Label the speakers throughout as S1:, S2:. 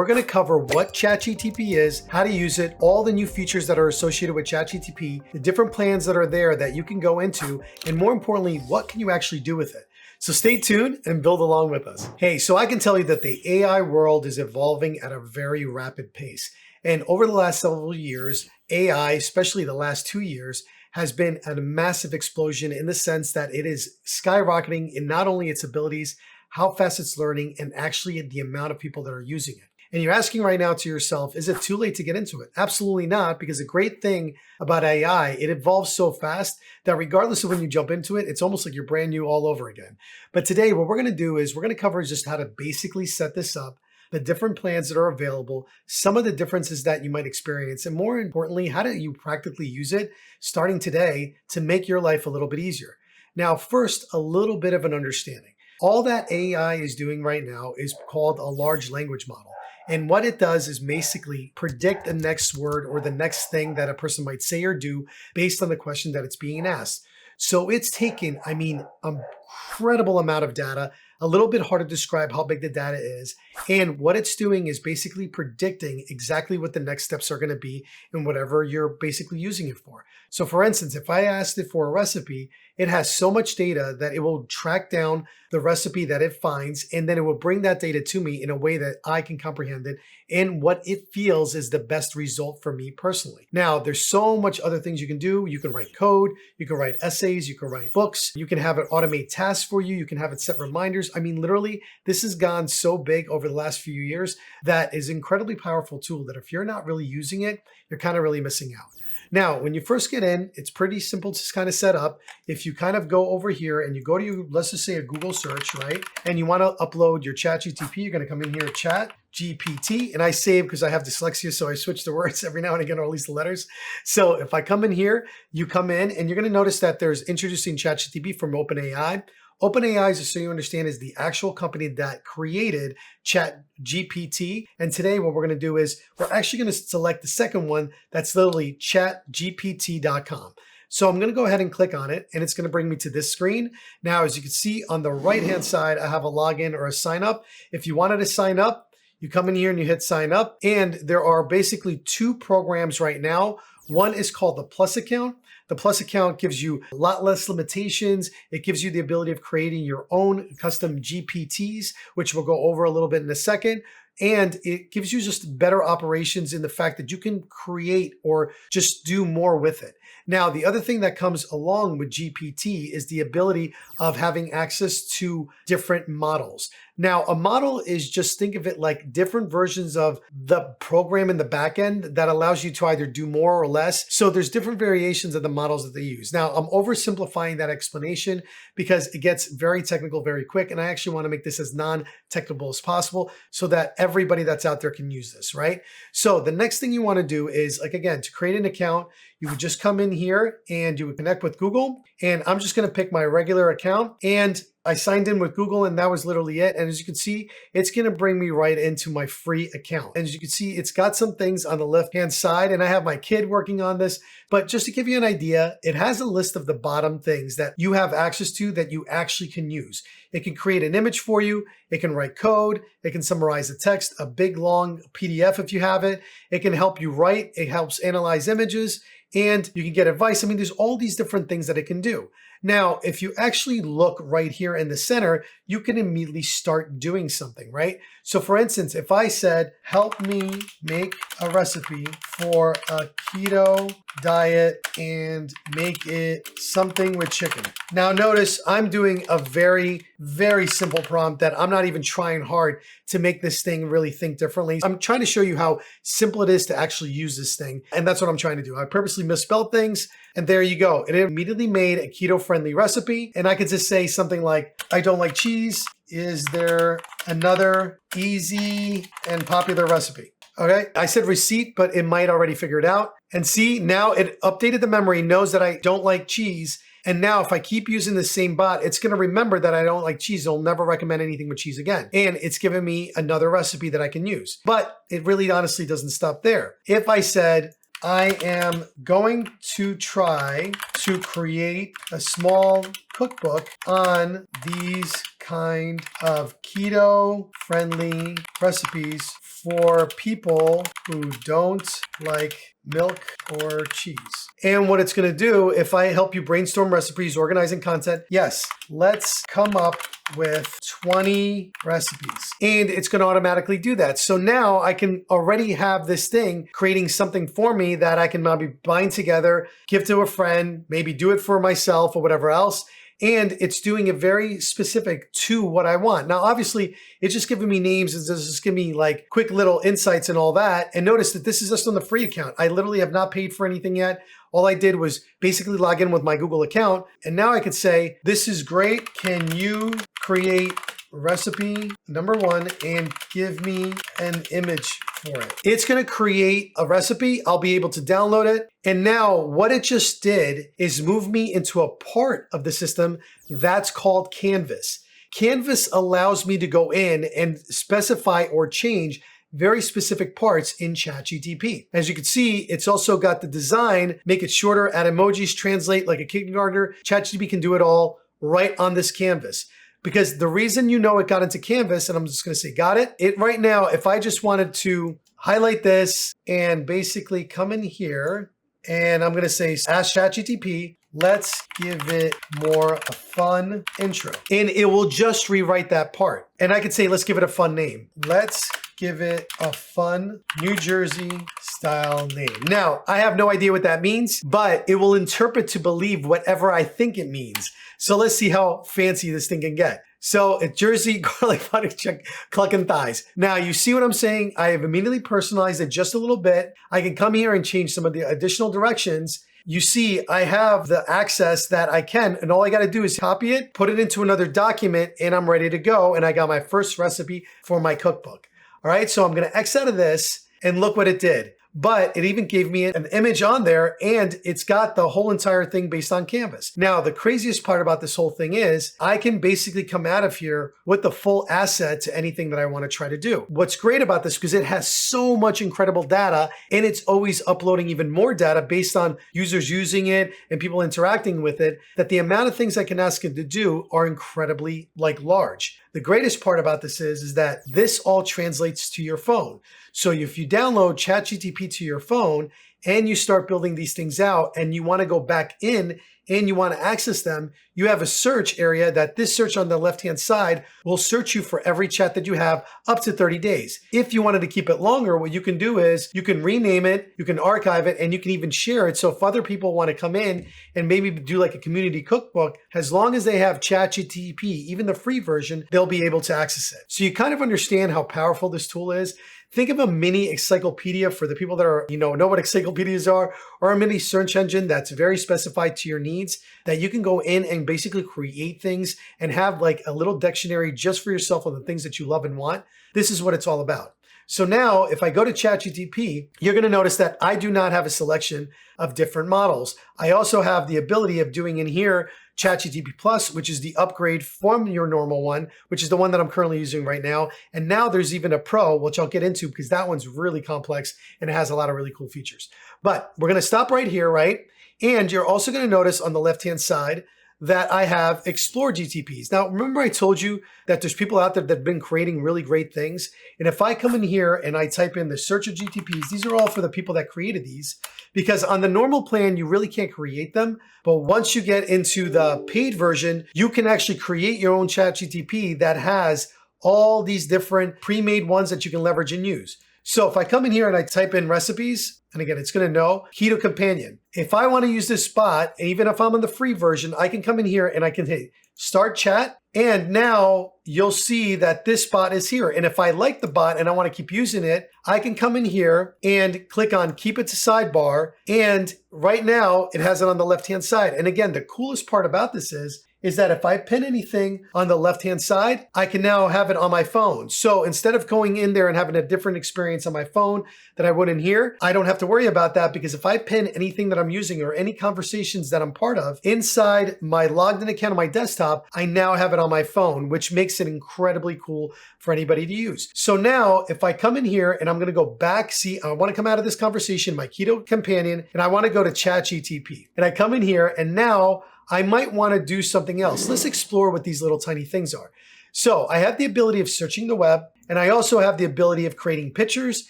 S1: we're going to cover what ChatGPT is, how to use it, all the new features that are associated with ChatGPT, the different plans that are there that you can go into, and more importantly, what can you actually do with it? So stay tuned and build along with us. Hey, so I can tell you that the AI world is evolving at a very rapid pace. And over the last several years, AI, especially the last 2 years, has been a massive explosion in the sense that it is skyrocketing in not only its abilities, how fast it's learning, and actually the amount of people that are using it. And you're asking right now to yourself, is it too late to get into it? Absolutely not, because the great thing about AI, it evolves so fast that regardless of when you jump into it, it's almost like you're brand new all over again. But today, what we're gonna do is we're gonna cover just how to basically set this up, the different plans that are available, some of the differences that you might experience, and more importantly, how do you practically use it starting today to make your life a little bit easier. Now, first, a little bit of an understanding. All that AI is doing right now is called a large language model. And what it does is basically predict the next word or the next thing that a person might say or do based on the question that it's being asked. So it's taken, an incredible amount of data, a little bit hard to describe how big the data is. And what it's doing is basically predicting exactly what the next steps are going to be in whatever you're basically using it for. So for instance, if I asked it for a recipe, it has so much data that it will track down the recipe that it finds, and then it will bring that data to me in a way that I can comprehend it and what it feels is the best result for me personally. Now, there's so much other things you can do. You can write code, you can write essays, you can write books, you can have it automate tasks for you, you can have it set reminders. Literally, this has gone so big over the last few years that is an incredibly powerful tool that if you're not really using it, you're kind of really missing out. Now, when you first get in, it's pretty simple to kind of set up. If you kind of go over here and you go to, let's just say a Google search, right? And you want to upload your ChatGPT, you're going to come in here, ChatGPT, and I save because I have dyslexia, so I switch the words every now and again, or at least the letters. So if I come in here, you come in and you're going to notice that there's introducing ChatGPT from OpenAI. OpenAI, just so you understand, is the actual company that created ChatGPT. And today what we're going to do is we're actually going to select the second one that's literally chatgpt.com. So I'm going to go ahead and click on it, and it's going to bring me to this screen. Now, as you can see on the right-hand side, I have a login or a sign up. If you wanted to sign up, you come in here and you hit sign up. And there are basically two programs right now. One is called the Plus account. The Plus account gives you a lot less limitations. It gives you the ability of creating your own custom GPTs, which we'll go over a little bit in a second. And it gives you just better operations in the fact that you can create or just do more with it. Now, the other thing that comes along with GPT is the ability of having access to different models. Now, a model is just, think of it like different versions of the program in the back end that allows you to either do more or less. So there's different variations of the models that they use. Now, I'm oversimplifying that explanation because it gets very technical very quick. And I actually want to make this as non-technical as possible so that everybody that's out there can use this, right? So the next thing you want to do is, like, again, to create an account, you would just come in here and you would connect with Google. And I'm just going to pick my regular account, and I signed in with Google, and that was literally it. And as you can see, it's going to bring me right into my free account. And as you can see, it's got some things on the left-hand side, and I have my kid working on this. But just to give you an idea, it has a list of the bottom things that you have access to that you actually can use. It can create an image for you. It can write code. It can summarize the text, a big, long PDF if you have it. It can help you write. It helps analyze images, and you can get advice. There's all these different things that it can do. Now, if you actually look right here in the center, you can immediately start doing something, right? So for instance, if I said, help me make a recipe for a keto diet and make it something with chicken. Now notice I'm doing a very, very simple prompt that I'm not even trying hard to make this thing really think differently. I'm trying to show you how simple it is to actually use this thing. And that's what I'm trying to do. I purposely misspelled things, and there you go. It immediately made a keto-friendly recipe. And I could just say something like, I don't like cheese. Is there another easy and popular recipe? Okay, I said receipt, but it might already figure it out. And see, now it updated the memory, knows that I don't like cheese. And now if I keep using the same bot, it's going to remember that I don't like cheese. It'll never recommend anything with cheese again. And it's giving me another recipe that I can use. But it really honestly doesn't stop there. If I said, I am going to try to create a small cookbook on these kind of keto-friendly recipes for people who don't like milk or cheese. And what it's going to do, if I help you brainstorm recipes, organizing content, yes, let's come up with 20 recipes. And it's going to automatically do that. So now I can already have this thing creating something for me that I can maybe bind together, give to a friend, maybe do it for myself or whatever else. And it's doing it very specific to what I want. Now, obviously, it's just giving me names. It's just giving me like quick little insights and all that. And notice that this is just on the free account. I literally have not paid for anything yet. All I did was basically log in with my Google account. And now I could say, this is great. Can you create recipe number 1 and give me an image for it? It's going to create a recipe. I'll be able to download it. And now what it just did is move me into a part of the system that's called Canvas. Canvas allows me to go in and specify or change very specific parts in ChatGPT. As you can see, it's also got the design, make it shorter, add emojis, translate like a kindergartner. ChatGPT can do it all right on this canvas. Because the reason you know it got into Canvas, and I'm just going to say got it, right now, if I just wanted to highlight this and basically come in here, and I'm going to say, ask ChatGPT, let's give it more a fun intro. And it will just rewrite that part. And I could say, let's give it a fun name. Let's give it a fun New Jersey style name. Now, I have no idea what that means, but it will interpret to believe whatever I think it means. So let's see how fancy this thing can get. So it's Jersey garlic butter chick clucking thighs. Now you see what I'm saying? I have immediately personalized it just a little bit. I can come here and change some of the additional directions. You see, I have the access that I can, and all I got to do is copy it, put it into another document, and I'm ready to go. And I got my first recipe for my cookbook. All right, so I'm going to X out of this and look what it did. But it even gave me an image on there, and it's got the whole entire thing based on Canvas. Now, the craziest part about this whole thing is I can basically come out of here with the full asset to anything that I want to try to do. What's great about this, because it has so much incredible data, and it's always uploading even more data based on users using it and people interacting with it, that the amount of things I can ask it to do are incredibly large. The greatest part about this is that this all translates to your phone. So if you download ChatGPT to your phone and you start building these things out and you want to go back in and you want to access them, you have a search area that this search on the left-hand side will search you for every chat that you have up to 30 days. If you wanted to keep it longer, what you can do is you can rename it, you can archive it, and you can even share it. So if other people want to come in and maybe do like a community cookbook, as long as they have ChatGPT, even the free version, they'll be able to access it. So you kind of understand how powerful this tool is. Think of a mini encyclopedia for the people that are, know what encyclopedias are, or a mini search engine that's very specified to your needs, that you can go in and basically create things and have like a little dictionary just for yourself of the things that you love and want. This is what it's all about. So now if I go to ChatGPT, you're going to notice that I do not have a selection of different models. I also have the ability of doing in here ChatGPT Plus, which is the upgrade from your normal one, which is the one that I'm currently using right now. And now there's even a Pro, which I'll get into because that one's really complex and it has a lot of really cool features. But we're going to stop right here, right? And you're also going to notice on the left-hand side that I have Explore GTPs. Now, remember I told you that there's people out there that have been creating really great things. And if I come in here and I type in the search of GTPs, these are all for the people that created these, because on the normal plan, you really can't create them. But once you get into the paid version, you can actually create your own chat GTP that has all these different pre-made ones that you can leverage and use. So if I come in here and I type in recipes, and again, it's going to know Keto Companion. If I want to use this bot, even if I'm on the free version, I can come in here and I can hit start chat. And now you'll see that this bot is here. And if I like the bot and I want to keep using it, I can come in here and click on keep it to sidebar. And right now it has it on the left-hand side. And again, the coolest part about this is that if I pin anything on the left-hand side, I can now have it on my phone. So instead of going in there and having a different experience on my phone that I would in here, I don't have to worry about that, because if I pin anything that I'm using or any conversations that I'm part of inside my logged in account on my desktop, I now have it on my phone, which makes it incredibly cool for anybody to use. So now if I come in here and I'm going to go back, see, I want to come out of this conversation, my Keto Companion, and I want to go to ChatGPT. And I come in here and now I might want to do something else. Let's explore what these little tiny things are. So I have the ability of searching the web, and I also have the ability of creating pictures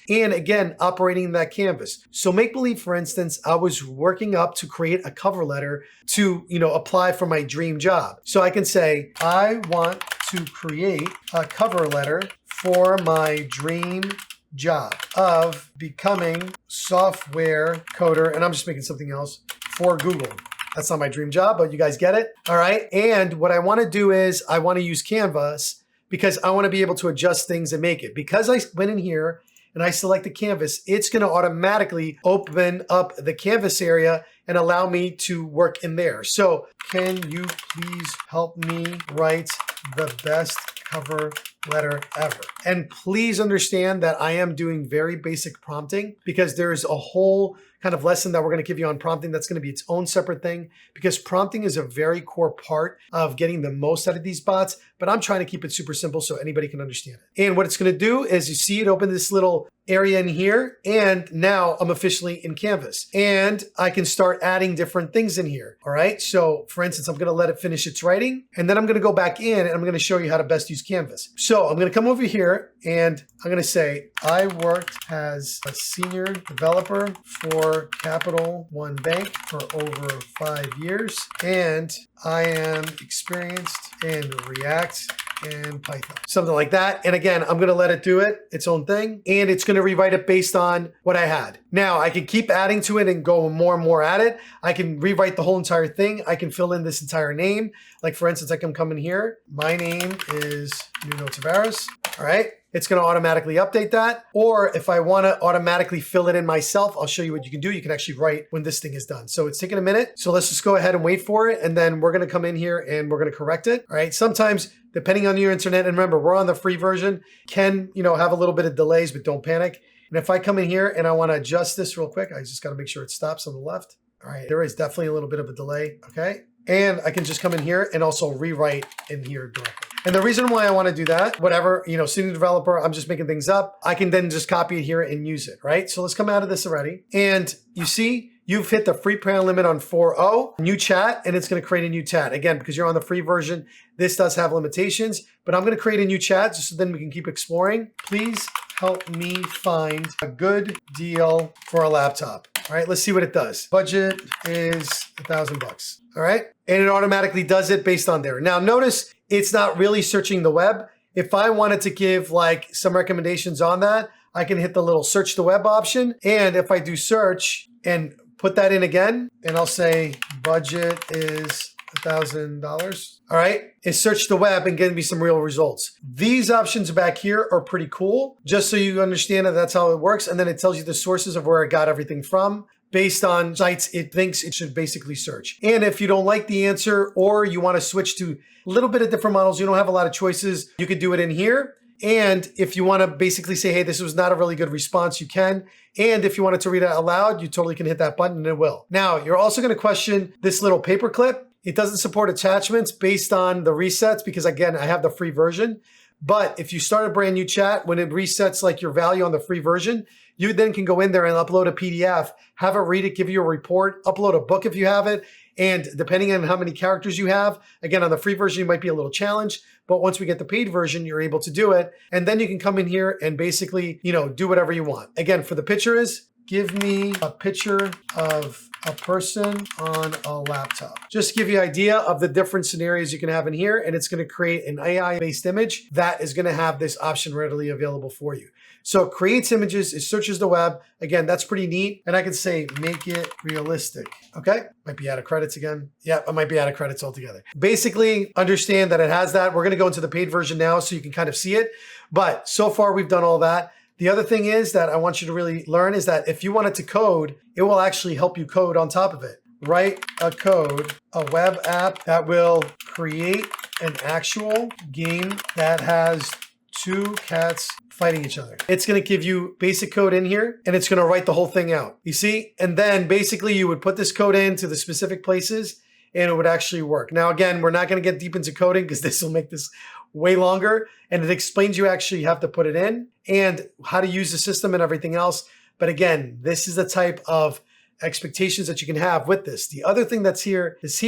S1: and again, operating that canvas. So make believe, for instance, I was working up to create a cover letter to, apply for my dream job. So I can say, I want to create a cover letter for my dream job of becoming software coder. And I'm just making something else for Google. That's not my dream job, but you guys get it. All right. And what I want to do is I want to use Canvas because I want to be able to adjust things and make it. Because I went in here and I select the canvas, it's going to automatically open up the canvas area and allow me to work in there. So can you please help me write the best cover letter ever? And please understand that I am doing very basic prompting because there's a whole kind of lesson that we're going to give you on prompting that's going to be its own separate thing, because prompting is a very core part of getting the most out of these bots, but I'm trying to keep it super simple so anybody can understand it. And what it's going to do is, you see it open this little area in here, and now I'm officially in Canvas and I can start adding different things in here. All right. So for instance, I'm going to let it finish its writing, and then I'm going to go back in and I'm going to show you how to best use Canvas. So I'm going to come over here and I'm going to say, I worked as a senior developer for Capital One Bank for over 5 years, and I am experienced in React and Python, something like that. And again, I'm going to let it do its own thing, and it's going to rewrite it based on what I had. Now I can keep adding to it and go more and more at it. I can rewrite the whole entire thing. I can fill in this entire name. Like for instance, I can come in here. My name is Nuno Tavares. All right. It's going to automatically update that. Or if I want to automatically fill it in myself, I'll show you what you can do. You can actually write when this thing is done. So it's taking a minute. So let's just go ahead and wait for it. And then we're going to come in here and we're going to correct it. All right. Sometimes, depending on your internet, and remember, we're on the free version, can, have a little bit of delays, but don't panic. And if I come in here and I want to adjust this real quick, I just got to make sure it stops on the left. All right. There is definitely a little bit of a delay. Okay. And I can just come in here and also rewrite in here directly. And the reason why I want to do that, whatever, senior developer, I'm just making things up. I can then just copy it here and use it, right? So let's come out of this already. And you see, you've hit the free plan limit on 4.0, new chat, and it's going to create a new chat. Again, because you're on the free version, this does have limitations, but I'm going to create a new chat just so then we can keep exploring. Please help me find a good deal for a laptop. All right, let's see what it does. Budget is $1,000. All right. And it automatically does it based on there. Now notice it's not really searching the web. If I wanted to give like some recommendations on that, I can hit the little search the web option. And if I do search and put that in again, and I'll say budget is $1,000. All right. Is search the web and give me some real results. These options back here are pretty cool, just so you understand that that's how it works. And then it tells you the sources of where it got everything from, based on sites it thinks it should basically search. And if you don't like the answer, or you want to switch to a little bit of different models, you don't have a lot of choices, you could do it in here. And if you want to basically say, hey, this was not a really good response, you can. And if you wanted to read it out loud, you totally can hit that button and it will. Now, you're also going to question this little paperclip. It doesn't support attachments based on the resets because, again, I have the free version. But if you start a brand new chat, when it resets like your value on the free version, you then can go in there and upload a PDF, have it read it, give you a report, upload a book if you have it. And depending on how many characters you have, again, on the free version, you might be a little challenged. But once we get the paid version, you're able to do it. And then you can come in here and basically, do whatever you want. Again, for the picture is, give me a picture of a person on a laptop. Just to give you an idea of the different scenarios you can have in here, and it's going to create an AI-based image that is going to have this option readily available for you. So it creates images, it searches the web. Again, that's pretty neat. And I can say, make it realistic. Okay. Might be out of credits again. Yeah, I might be out of credits altogether. Basically, understand that it has that. We're going to go into the paid version now so you can kind of see it. But so far, we've done all that. The other thing is that I want you to really learn is that if you wanted to code, it will actually help you code on top of it. Write a code, a web app that will create an actual game that has two cats fighting each other. It's going to give you basic code in here and it's going to write the whole thing out. You see? And then basically you would put this code into the specific places and it would actually work. Now, again, we're not going to get deep into coding because this will make this way longer. And it explains you actually have to put it in and how to use the system and everything else. But again, this is the type of expectations that you can have with this. The other thing that's here is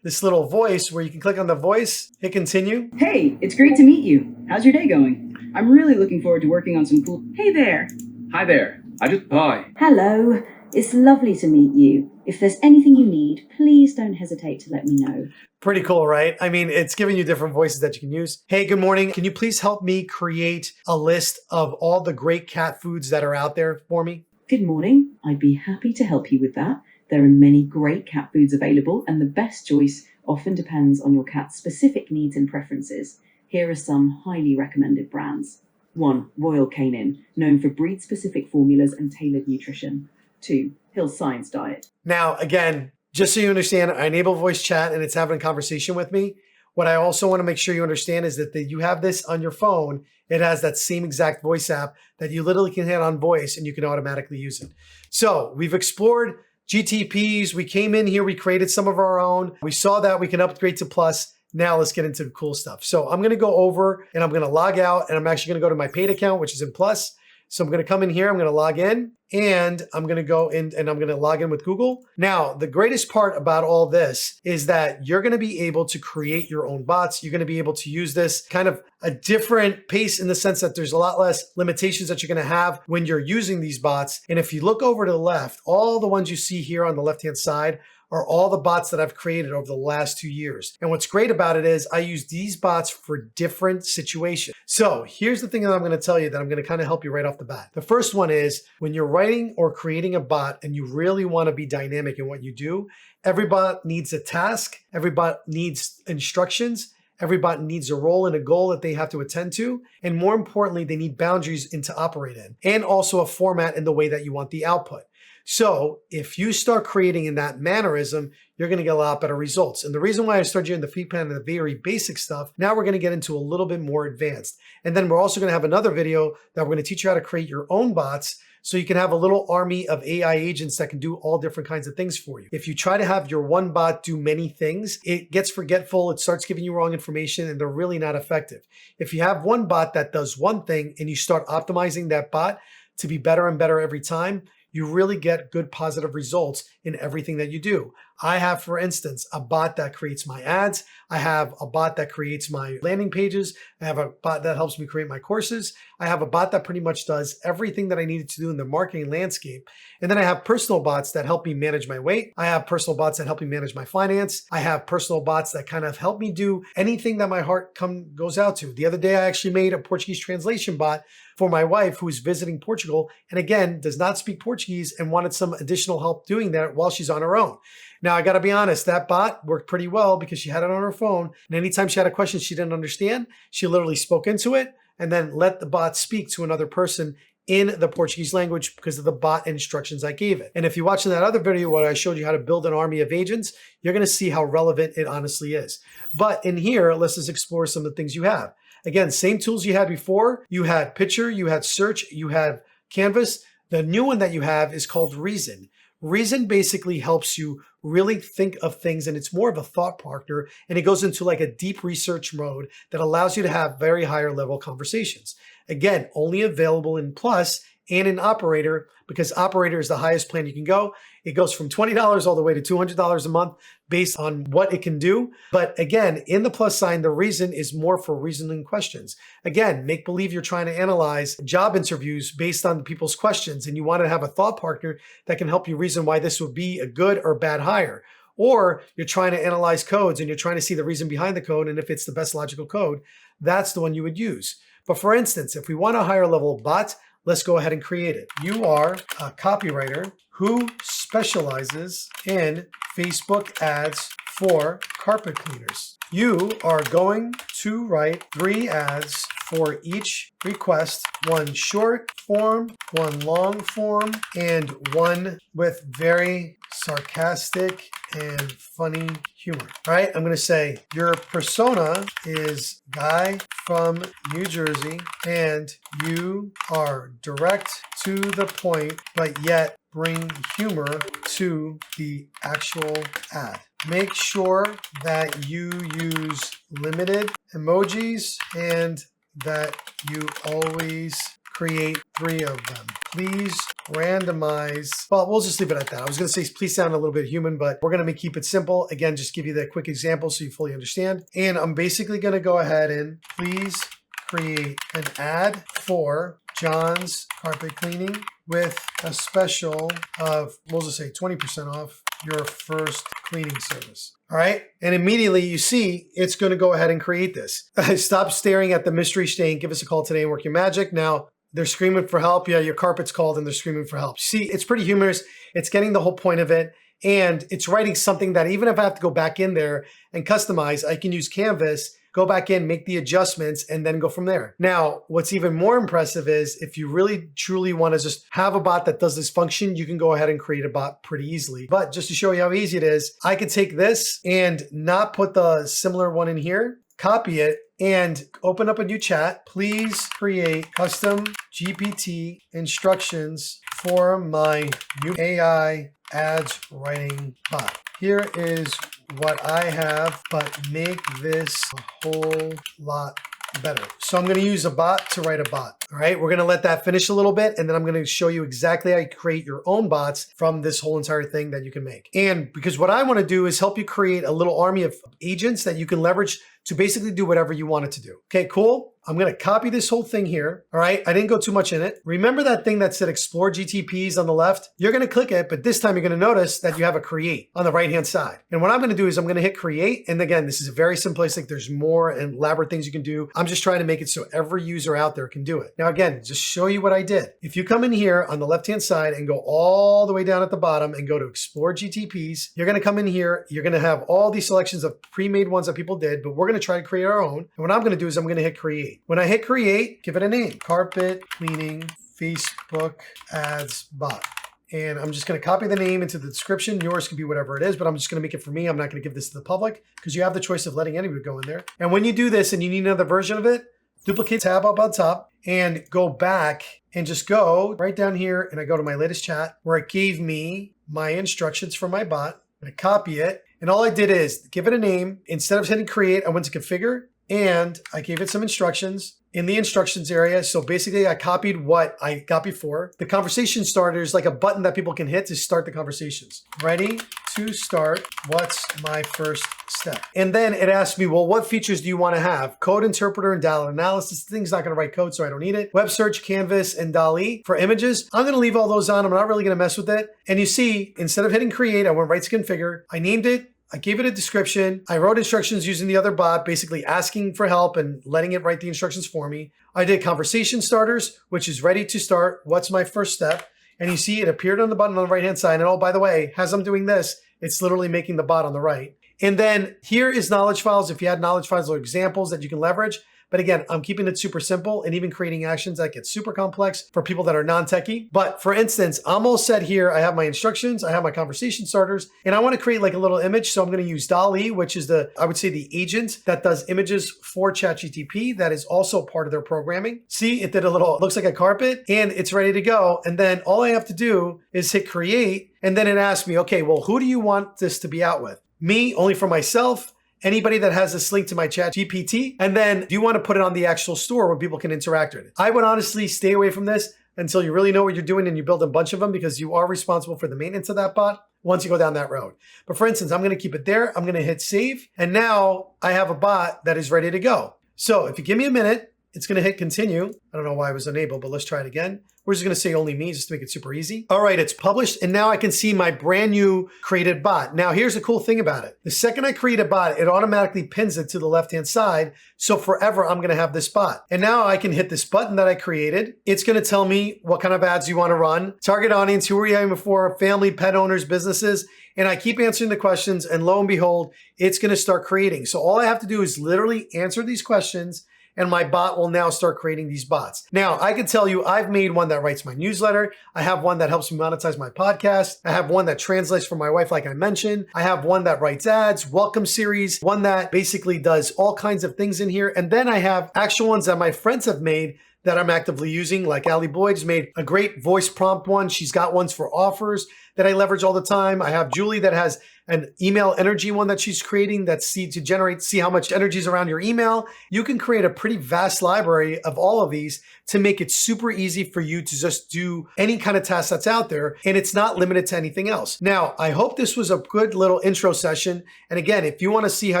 S1: this little voice where you can click on the voice, hit continue.
S2: Hey, it's great to meet you. How's your day going? I'm really looking forward to working on some cool... Hey there.
S3: Hi there. Hi.
S4: Hello. It's lovely to meet you. If there's anything you need, please don't hesitate to let me know.
S1: Pretty cool, right? I mean, it's giving you different voices that you can use. Hey, good morning. Can you please help me create a list of all the great cat foods that are out there for me?
S4: Good morning. I'd be happy to help you with that. There are many great cat foods available, and the best choice often depends on your cat's specific needs and preferences. Here are some highly recommended brands. 1. Royal Canin, known for breed-specific formulas and tailored nutrition. 2. Hill Science Diet.
S1: Now, again, just so you understand, I enable voice chat and it's having a conversation with me. What I also want to make sure you understand is that you have this on your phone. It has that same exact voice app that you literally can hit on voice and you can automatically use it. So we've explored GTPs. We came in here, we created some of our own. We saw that we can upgrade to Plus. Now let's get into the cool stuff. So I'm going to go over and I'm going to log out and I'm actually going to go to my paid account, which is in Plus. So I'm going to come in here, I'm going to log in and I'm going to go in and I'm going to log in with Google. Now, the greatest part about all this is that you're going to be able to create your own bots. You're going to be able to use this kind of a different pace in the sense that there's a lot less limitations that you're going to have when you're using these bots. And if you look over to the left, all the ones you see here on the left-hand side are all the bots that I've created over the last 2 years. And what's great about it is I use these bots for different situations. So here's the thing that I'm going to tell you that I'm going to kind of help you right off the bat. The first one is when you're writing or creating a bot and you really want to be dynamic in what you do, every bot needs a task, every bot needs instructions, every bot needs a role and a goal that they have to attend to. And more importantly, they need boundaries to operate in and also a format in the way that you want the output. So if you start creating in that mannerism, you're going to get a lot better results. And the reason why I started you in the free plan and the very basic stuff, now we're going to get into a little bit more advanced. And then we're also going to have another video that we're going to teach you how to create your own bots so you can have a little army of AI agents that can do all different kinds of things for you. If you try to have your one bot do many things, it gets forgetful, it starts giving you wrong information, and they're really not effective. If you have one bot that does one thing and you start optimizing that bot to be better and better every time, you really get good positive results in everything that you do. I have, for instance, a bot that creates my ads. I have a bot that creates my landing pages. I have a bot that helps me create my courses. I have a bot that pretty much does everything that I needed to do in the marketing landscape. And then I have personal bots that help me manage my weight. I have personal bots that help me manage my finance. I have personal bots that kind of help me do anything that my heart goes out to. The other day, I actually made a Portuguese translation bot for my wife who's visiting Portugal and again, does not speak Portuguese and wanted some additional help doing that while she's on her own. Now, I got to be honest, that bot worked pretty well because she had it on her phone. And anytime she had a question she didn't understand, she literally spoke into it and then let the bot speak to another person in the Portuguese language because of the bot instructions I gave it. And if you watch in that other video where I showed you how to build an army of agents, you're going to see how relevant it honestly is. But in here, let's just explore some of the things you have. Again, same tools you had before. You had Picture, you had Search, you had Canvas. The new one that you have is called Reason. Reason basically helps you really think of things and it's more of a thought partner and it goes into like a deep research mode that allows you to have very higher level conversations. Again, only available in Plus and in Operator because Operator is the highest plan you can go. It goes from $20 all the way to $200 a month based on what it can do. But again, in the plus sign, the Reason is more for reasoning questions. Again, make believe you're trying to analyze job interviews based on people's questions and you want to have a thought partner that can help you reason why this would be a good or bad hire. Or you're trying to analyze codes and you're trying to see the reason behind the code and if it's the best logical code, that's the one you would use. But for instance, if we want a higher level bot, let's go ahead and create it. You are a copywriter who specializes in Facebook ads for carpet cleaners. You are going to write 3 ads for each request, 1 short form, 1 long form, and 1 with very sarcastic and funny humor. All right, I'm going to say your persona is guy from New Jersey and you are direct to the point, but yet bring humor to the actual ad. Make sure that you use limited emojis and that you always create 3 of them. Please randomize. Well, we'll just leave it at that. I was going to say, please sound a little bit human, but we're going to keep it simple. Again, just give you that quick example so you fully understand. And I'm basically going to go ahead and please create an ad for John's carpet cleaning with a special of, we'll just say 20% off your first cleaning service. All right. And immediately you see it's going to go ahead and create this. Stop staring at the mystery stain. Give us a call today and work your magic. Now, they're screaming for help. Yeah, your carpet's called and they're screaming for help. See, it's pretty humorous. It's getting the whole point of it. And it's writing something that even if I have to go back in there and customize, I can use Canvas, go back in, make the adjustments, and then go from there. Now, what's even more impressive is if you really truly want to just have a bot that does this function, you can go ahead and create a bot pretty easily. But just to show you how easy it is, I could take this and not put the similar one in here, copy it, and open up a new chat. Please create custom GPT instructions for my new AI ads writing bot. Here is what I have, but make this a whole lot better. So I'm going to use a bot to write a bot. All right, we're going to let that finish a little bit, and then I'm going to show you exactly how you create your own bots from this whole entire thing that you can make. And because what I want to do is help you create a little army of agents that you can leverage to basically do whatever you want it to do. Okay, cool. I'm going to copy this whole thing here. All right, I didn't go too much in it. Remember that thing that said explore GTPs on the left? You're going to click it, but this time you're going to notice that you have a create on the right-hand side. And what I'm going to do is I'm going to hit create. And again, this is very simplistic. There's more and elaborate things you can do. I'm just trying to make it so every user out there can do it. Now, again, just show you what I did. If you come in here on the left-hand side and go all the way down at the bottom and go to explore GTPs, you're going to come in here. You're going to have all these selections of pre-made ones that people did, but we're going to try to create our own. And what I'm going to do is I'm going to hit create. When I hit create, give it a name, carpet cleaning Facebook ads bot. And I'm just going to copy the name into the description. Yours can be whatever it is, but I'm just going to make it for me. I'm not going to give this to the public because you have the choice of letting anybody go in there. And when you do this and you need another version of it, duplicate tab up on top and go back and just go right down here. And I go to my latest chat where it gave me my instructions for my bot. I copy it. And all I did is give it a name. Instead of hitting create, I went to configure and I gave it some instructions in the instructions area. So basically I copied what I got before. The conversation starter is like a button that people can hit to start the conversations. Ready to start. What's my first step? And then it asked me, well, what features do you want to have? Code interpreter and dialog analysis. The thing's not going to write code, so I don't need it. Web search, Canvas, and DALL-E. For images, I'm going to leave all those on. I'm not really going to mess with it. And you see, instead of hitting create, I went right to configure. I named it. I gave it a description. I wrote instructions using the other bot, basically asking for help and letting it write the instructions for me. I did conversation starters, which is ready to start. What's my first step? And you see it appeared on the button on the right-hand side. And oh, by the way, as I'm doing this, it's literally making the bot on the right. And then here is knowledge files. If you had knowledge files or examples that you can leverage. But again, I'm keeping it super simple and even creating actions that get super complex for people that are non-techie. But for instance, I'm all set here. I have my instructions, I have my conversation starters, and I want to create like a little image. So I'm going to use DALL-E, which is I would say the agent that does images for ChatGPT. That is also part of their programming. See, it did a little, it looks like a carpet and it's ready to go. And then all I have to do is hit create. And then it asks me, okay, well, who do you want this to be out with? Me, only for myself? Anybody that has this link to my chat GPT, and then do you want to put it on the actual store where people can interact with it? I would honestly stay away from this until you really know what you're doing and you build a bunch of them because you are responsible for the maintenance of that bot once you go down that road. But for instance, I'm going to keep it there. I'm going to hit save. And now I have a bot that is ready to go. So if you give me a minute, it's going to hit continue. I don't know why I was unable, but let's try it again. We're just going to say only me just to make it super easy. All right, it's published. And now I can see my brand new created bot. Now here's the cool thing about it. The second I create a bot, it automatically pins it to the left-hand side. So forever, I'm going to have this bot. And now I can hit this button that I created. It's going to tell me what kind of ads you want to run. Target audience, who are you aiming for? Family, pet owners, businesses. And I keep answering the questions. And lo and behold, it's going to start creating. So all I have to do is literally answer these questions and my bot will now start creating these bots. Now, I can tell you, I've made one that writes my newsletter. I have one that helps me monetize my podcast. I have one that translates for my wife, like I mentioned. I have one that writes ads, welcome series, one that basically does all kinds of things in here. And then I have actual ones that my friends have made that I'm actively using, like Allie Boyd's made a great voice prompt one. She's got ones for offers that I leverage all the time. I have Julie that has an email energy one that she's creating that's see how much energy is around your email. You can create a pretty vast library of all of these to make it super easy for you to just do any kind of task that's out there. And it's not limited to anything else. Now, I hope this was a good little intro session. And again, if you want to see how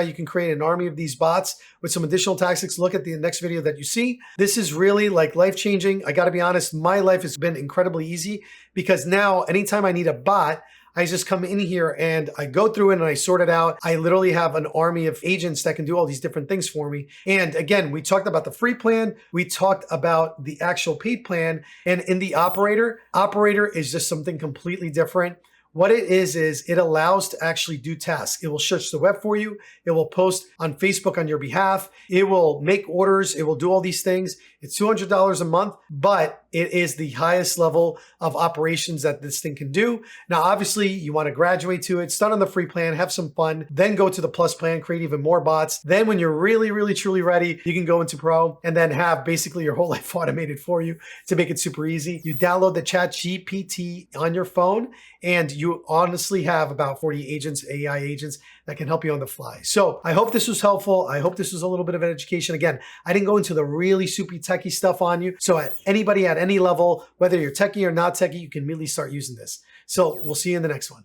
S1: you can create an army of these bots with some additional tactics, look at the next video that you see. This is really like life-changing. I got to be honest, my life has been incredibly easy because now anytime I need a bot, I just come in here and I go through it and I sort it out. I literally have an army of agents that can do all these different things for me. And again, we talked about the free plan. We talked about the actual paid plan. And in the operator is just something completely different. What it is it allows to actually do tasks. It will search the web for you. It will post on Facebook on your behalf. It will make orders. It will do all these things. It's $200 a month, but it is the highest level of operations that this thing can do. Now, obviously, you want to graduate to it, start on the free plan, have some fun, then go to the plus plan, create even more bots. Then when you're really, really, truly ready, you can go into pro and then have basically your whole life automated for you to make it super easy. You download the ChatGPT on your phone and you honestly have about 40 agents, AI agents that can help you on the fly. So I hope this was helpful. I hope this was a little bit of an education. Again, I didn't go into the really super techie stuff on you. So anybody at any level, whether you're techie or not techie, you can immediately start using this. So we'll see you in the next one.